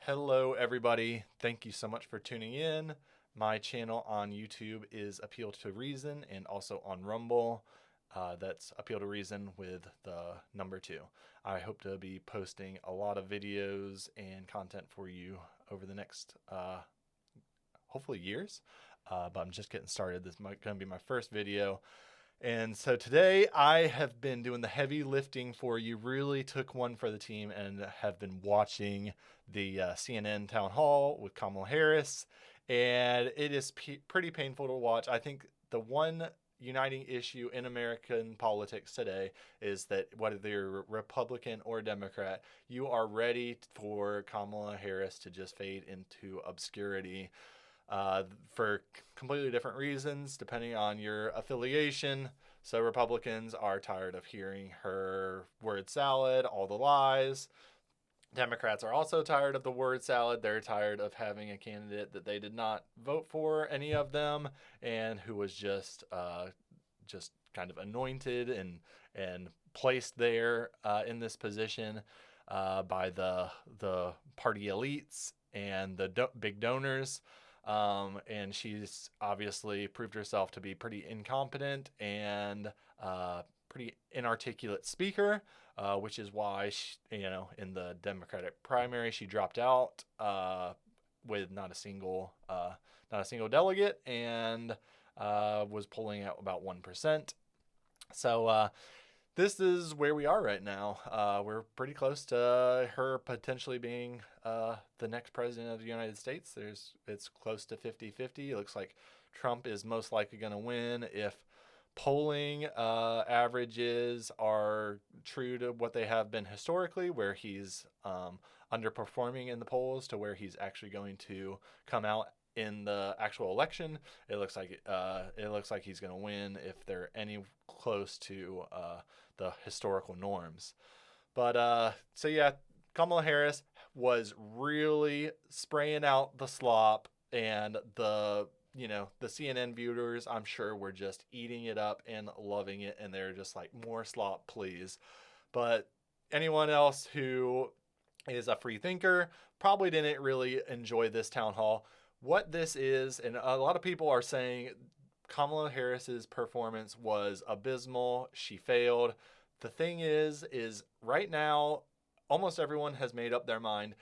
Hello, everybody. Thank you so much for tuning in. My channel on YouTube is Appeal to Reason and also on Rumble. That's Appeal to Reason with the number 2. I hope to be posting a lot of videos and content for you over the next, hopefully, years. But I'm just getting started. This is going to be my first video. And so today I have been doing the heavy lifting for you, really took one for the team and have been watching the CNN town hall with Kamala Harris. And it is pretty painful to watch. I think the one uniting issue in American politics today is that whether you're Republican or Democrat, you are ready for Kamala Harris to just fade into obscurity for completely different reasons depending on your affiliation. So Republicans are tired of hearing her word salad, all the lies. Democrats are also tired of the word salad. They're tired of having a candidate that they did not vote for, any of them, and who was just kind of anointed and placed there in this position by the party elites and the big donors. And she's obviously proved herself to be pretty incompetent and pretty inarticulate speaker, which is why in the Democratic primary she dropped out with not a single delegate and was pulling out about 1%. So this is where we are right now. We're pretty close to her potentially being the next president of the United States. It's close to 50-50. It looks like Trump is most likely going to win if polling averages are true to what they have been historically, where he's underperforming in the polls to where he's actually going to come out in the actual election. It looks like he's going to win if they're any close to the historical norms. But so yeah, Kamala Harris was really spraying out the slop, and the CNN viewers, I'm sure, were just eating it up and loving it, and they're just like, more slop, please. But anyone else who is a free thinker probably didn't really enjoy this town hall. What this is, and a lot of people are saying Kamala Harris's performance was abysmal. She failed. The thing is right now, almost everyone has made up their mind.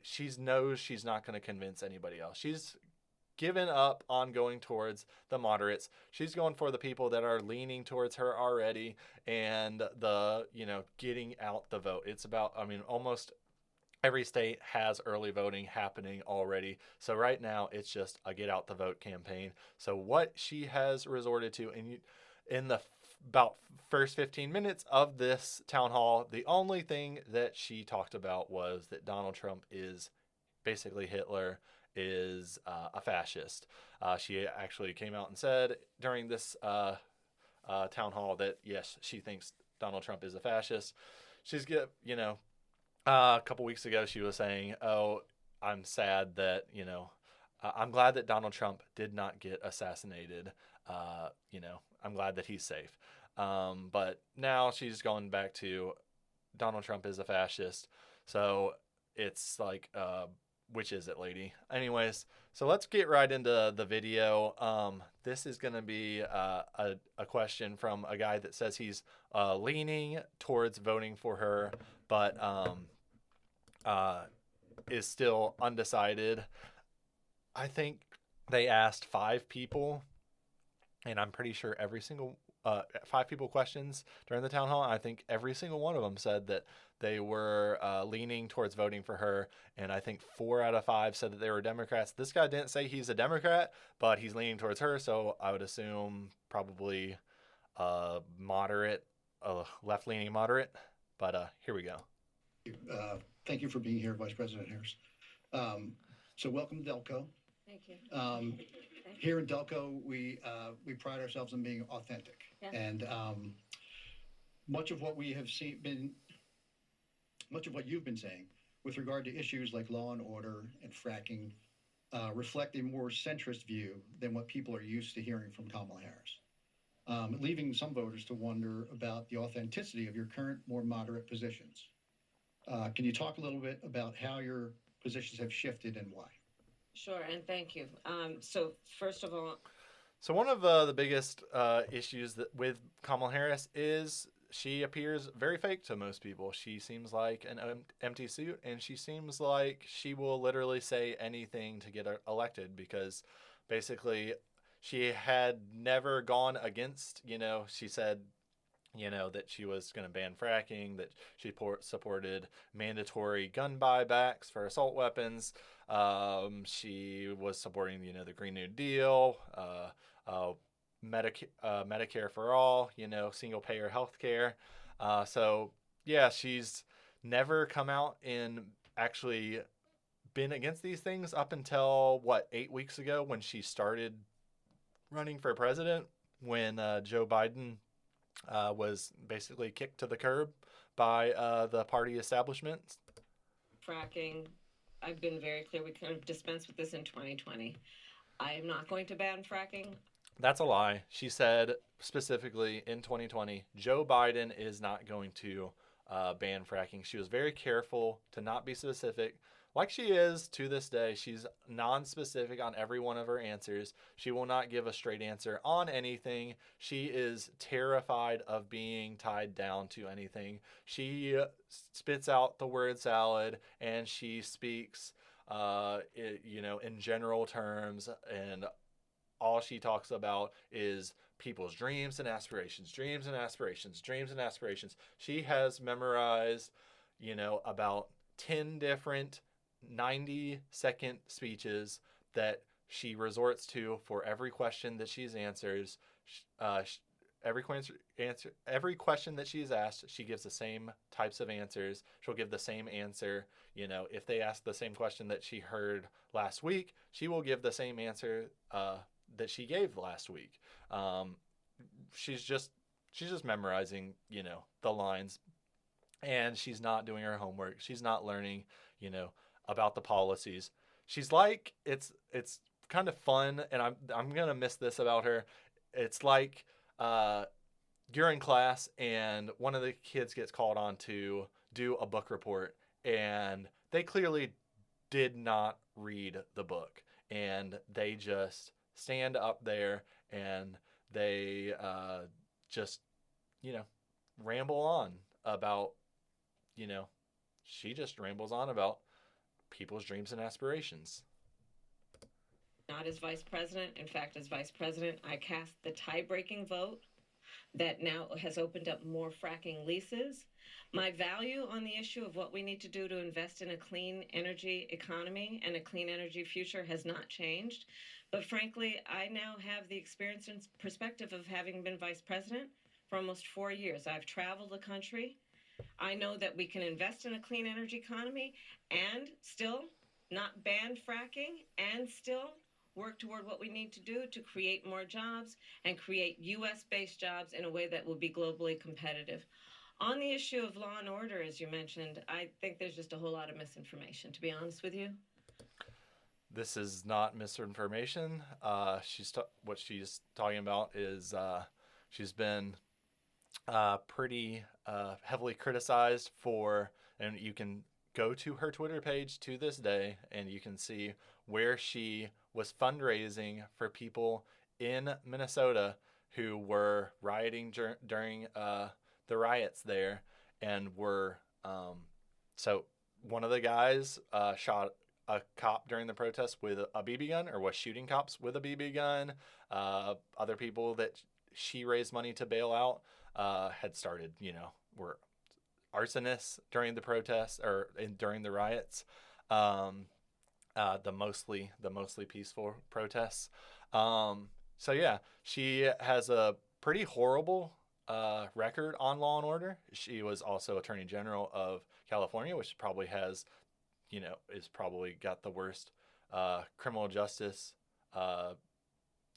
She knows she's not going to convince anybody else. She's given up on going towards the moderates. She's going for the people that are leaning towards her already, and getting out the vote. It's about, almost every state has early voting happening already. So right now it's just a get out the vote campaign. So what she has resorted to in the about first 15 minutes of this town hall, the only thing that she talked about was that Donald Trump is basically Hitler, is a fascist. She actually came out and said during this town hall that yes, she thinks Donald Trump is a fascist. She's a couple weeks ago, she was saying, "Oh, I'm sad that I'm glad that Donald Trump did not get assassinated. I'm glad that he's safe." But now she's going back to Donald Trump is a fascist. So it's like, which is it, lady? Anyways, so let's get right into the video. This is going to be a question from a guy that says he's leaning towards voting for her, but is still undecided. I think they asked 5 people, and I'm pretty sure every single 5 people questions during the town hall. I think every single one of them said that they were leaning towards voting for her, and I think 4 out of 5 said that they were Democrats. This guy didn't say he's a Democrat, but he's leaning towards her, so I would assume probably moderate, left-leaning moderate. But here we go. Thank you for being here, Vice President Harris. So welcome to Delco. Thank you. Here in Delco, we pride ourselves on being authentic. Yeah. And much of what you've been saying with regard to issues like law and order and fracking reflect a more centrist view than what people are used to hearing from Kamala Harris, leaving some voters to wonder about the authenticity of your current, more moderate positions. Can you talk a little bit about how your positions have shifted and why. Sure, and thank you. So first of all, So one of the biggest issues that with Kamala Harris is she appears very fake to most people. She seems like an empty suit, and she seems like she will literally say anything to get elected because basically she had never gone against, she said, that she was going to ban fracking, that she supported mandatory gun buybacks for assault weapons. She was supporting, the Green New Deal, uh, Medicare for all, single payer health care. So, yeah, she's never come out and actually been against these things up until, 8 weeks ago when she started running for president, when Joe Biden was basically kicked to the curb by the party establishment. fracking, I've been very clear. We could have dispensed with this in 2020. I am not going to ban fracking. That's a lie. She said specifically in 2020, Joe Biden is not going to ban fracking. She was very careful to not be specific. Like she is to this day, she's non-specific on every one of her answers. She will not give a straight answer on anything. She is terrified of being tied down to anything. She spits out the word salad and she speaks, in general terms, and all she talks about is people's dreams and aspirations, dreams and aspirations, dreams and aspirations. She has memorized, about 10 different 90-second speeches that she resorts to for every question that she's answers. Uh, every question that she's asked, she gives the same types of answers. She'll give the same answer. If they ask the same question that she heard last week, she will give the same answer that she gave last week. She's just memorizing, the lines, and she's not doing her homework. She's not learning, about the policies. She's like, it's kind of fun, and I'm gonna miss this about her. It's like you're in class and one of the kids gets called on to do a book report, and they clearly did not read the book, and they just stand up there and they just, ramble on about, she just rambles on about people's dreams and aspirations. Not as vice president. In fact, as vice president, I cast the tie-breaking vote that now has opened up more fracking leases. My value on the issue of what we need to do to invest in a clean energy economy and a clean energy future has not changed. But frankly, I now have the experience and perspective of having been vice president for almost 4 years. I've traveled the country. I know that we can invest in a clean energy economy and still not ban fracking and still work toward what we need to do to create more jobs and create U.S.-based jobs in a way that will be globally competitive. On the issue of law and order, as you mentioned, I think there's just a whole lot of misinformation, to be honest with you. This is not misinformation. What she's talking about is she's been pretty heavily criticized for, and you can go to her Twitter page to this day and you can see where she was fundraising for people in Minnesota who were rioting during the riots there, and were so one of the guys shot a cop during the protest with a BB gun, or was shooting cops with a BB gun. Other people that she raised money to bail out had started, were arsonists during the protests or during the riots, the mostly peaceful protests. So yeah, she has a pretty horrible record on Law and Order. She was also Attorney General of California, which probably has, is probably got the worst criminal justice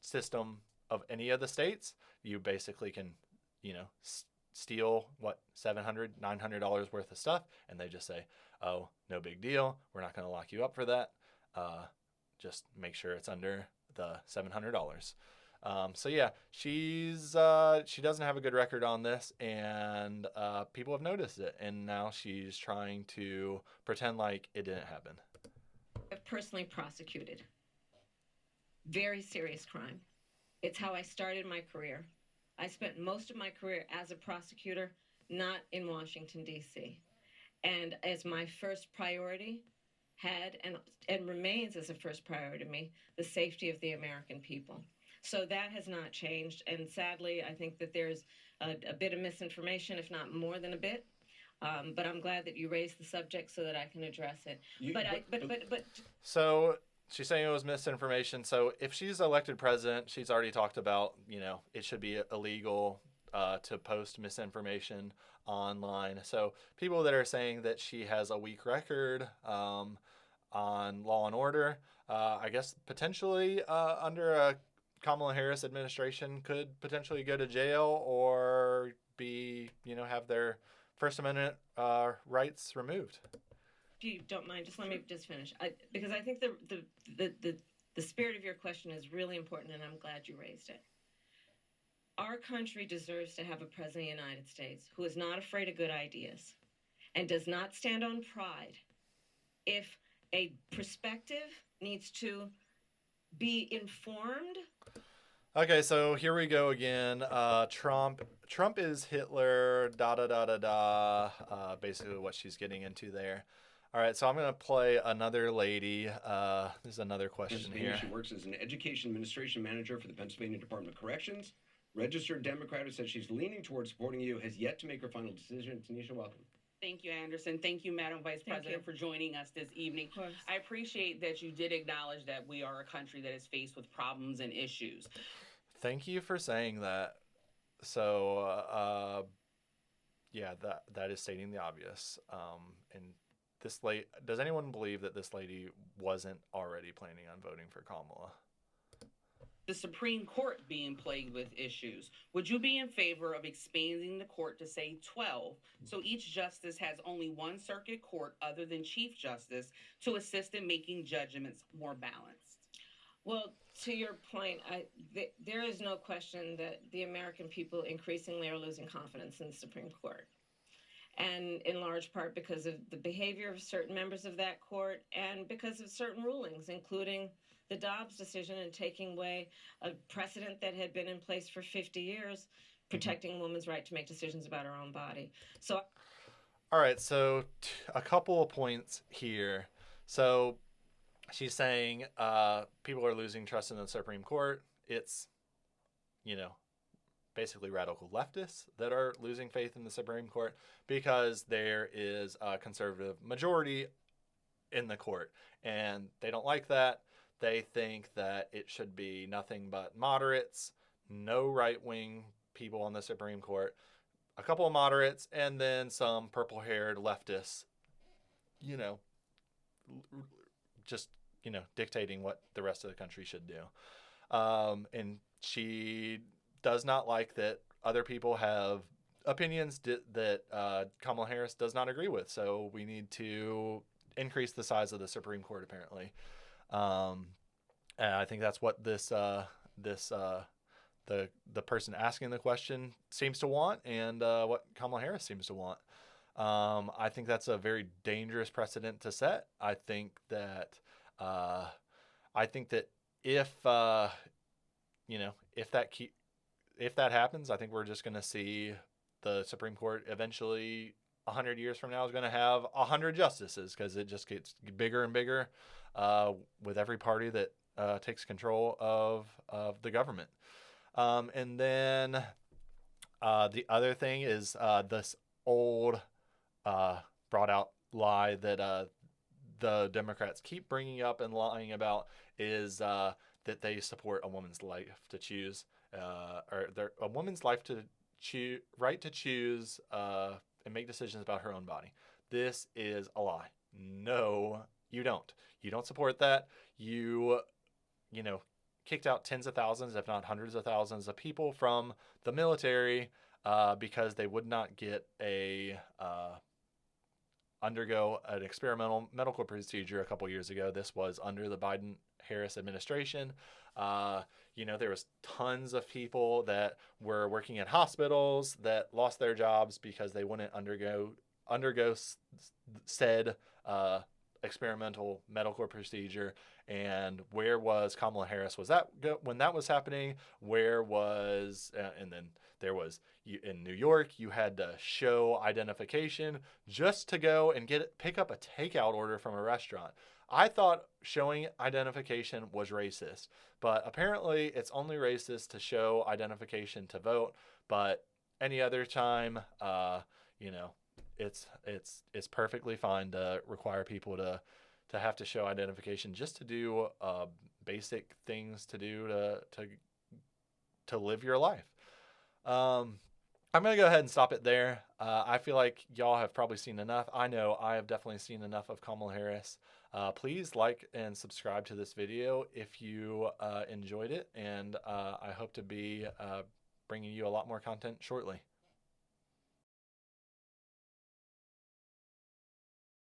system of any of the states. You basically can, steal $700-900 worth of stuff, and they just say, oh, no big deal, we're not going to lock you up for that, just make sure it's under the $700. So yeah, she doesn't have a good record on this, and people have noticed it, and now she's trying to pretend like it didn't happen. personally prosecuted. Very serious crime. It's how I started my career. I spent most of my career as a prosecutor, not in Washington, D.C. And as my first priority had and remains as a first priority to me, the safety of the American people. So that has not changed. And sadly, I think that there's a bit of misinformation, if not more than a bit. But I'm glad that you raised the subject so that I can address it. So she's saying it was misinformation. So if she's elected president, she's already talked about, it should be illegal to post misinformation online. So people that are saying that she has a weak record on law and order, I guess potentially under a Kamala Harris administration could potentially go to jail or be, have their First Amendment rights removed. If you don't mind, just let me just finish. Because I think the spirit of your question is really important, and I'm glad you raised it. Our country deserves to have a president of the United States who is not afraid of good ideas and does not stand on pride. If a perspective needs to be informed. Okay, so here we go again. Trump is Hitler, da da da da da. Basically what she's getting into there. All right, so I'm going to play another lady. There's another question here. She works as an education administration manager for the Pennsylvania Department of Corrections. Registered Democrat who says she's leaning towards supporting you, has yet to make her final decision. Tanisha, welcome. Thank you, Anderson. Thank you, Madam Vice President, for joining us this evening. I appreciate that you did acknowledge that we are a country that is faced with problems and issues. Thank you for saying that. So, yeah, that is stating the obvious. And does anyone believe that this lady wasn't already planning on voting for Kamala? The Supreme Court being plagued with issues. Would you be in favor of expanding the court to say 12, so each justice has only one circuit court other than Chief Justice to assist in making judgments more balanced? Well, to your point, there is no question that the American people increasingly are losing confidence in the Supreme Court. And in large part because of the behavior of certain members of that court and because of certain rulings, including the Dobbs decision and taking away a precedent that had been in place for 50 years, protecting a woman's right to make decisions about her own body. So, all right, so a couple of points here. So she's saying people are losing trust in the Supreme Court. It's, basically radical leftists that are losing faith in the Supreme Court because there is a conservative majority in the court, and they don't like that. They think that it should be nothing but moderates, no right-wing people on the Supreme Court, a couple of moderates, and then some purple-haired leftists, just, dictating what the rest of the country should do. And she does not like that other people have opinions that Kamala Harris does not agree with. So we need to increase the size of the Supreme Court, apparently. And I think that's what the person asking the question seems to want, and what Kamala Harris seems to want. I think that's a very dangerous precedent to set. I think that if that happens, I think we're just going to see the Supreme Court eventually 100 years from now is going to have 100 justices, because it just gets bigger and bigger with every party that takes control of the government. And then the other thing is this old brought out lie that the Democrats keep bringing up and lying about is that they support a woman's life to choose, or a woman's life to choose, right to choose and make decisions about her own body. This is a lie. No, you don't. You don't support that. You kicked out tens of thousands, if not hundreds of thousands of people from the military because they would not get undergo an experimental medical procedure a couple years ago. This was under the Biden-Harris administration. There was tons of people that were working at hospitals that lost their jobs because they wouldn't undergo said experimental medical procedure. And where was Kamala Harris? Was that when that was happening? Where was and then there was in New York, you had to show identification just to go and pick up a takeout order from a restaurant. I thought showing identification was racist, but apparently it's only racist to show identification to vote. But any other time, you know, it's perfectly fine to require people to have to show identification just to do basic things to do to live your life. I'm going to go ahead and stop it there. I feel like y'all have probably seen enough. I know I have definitely seen enough of Kamala Harris. Please like and subscribe to this video if you enjoyed it, and I hope to be bringing you a lot more content shortly.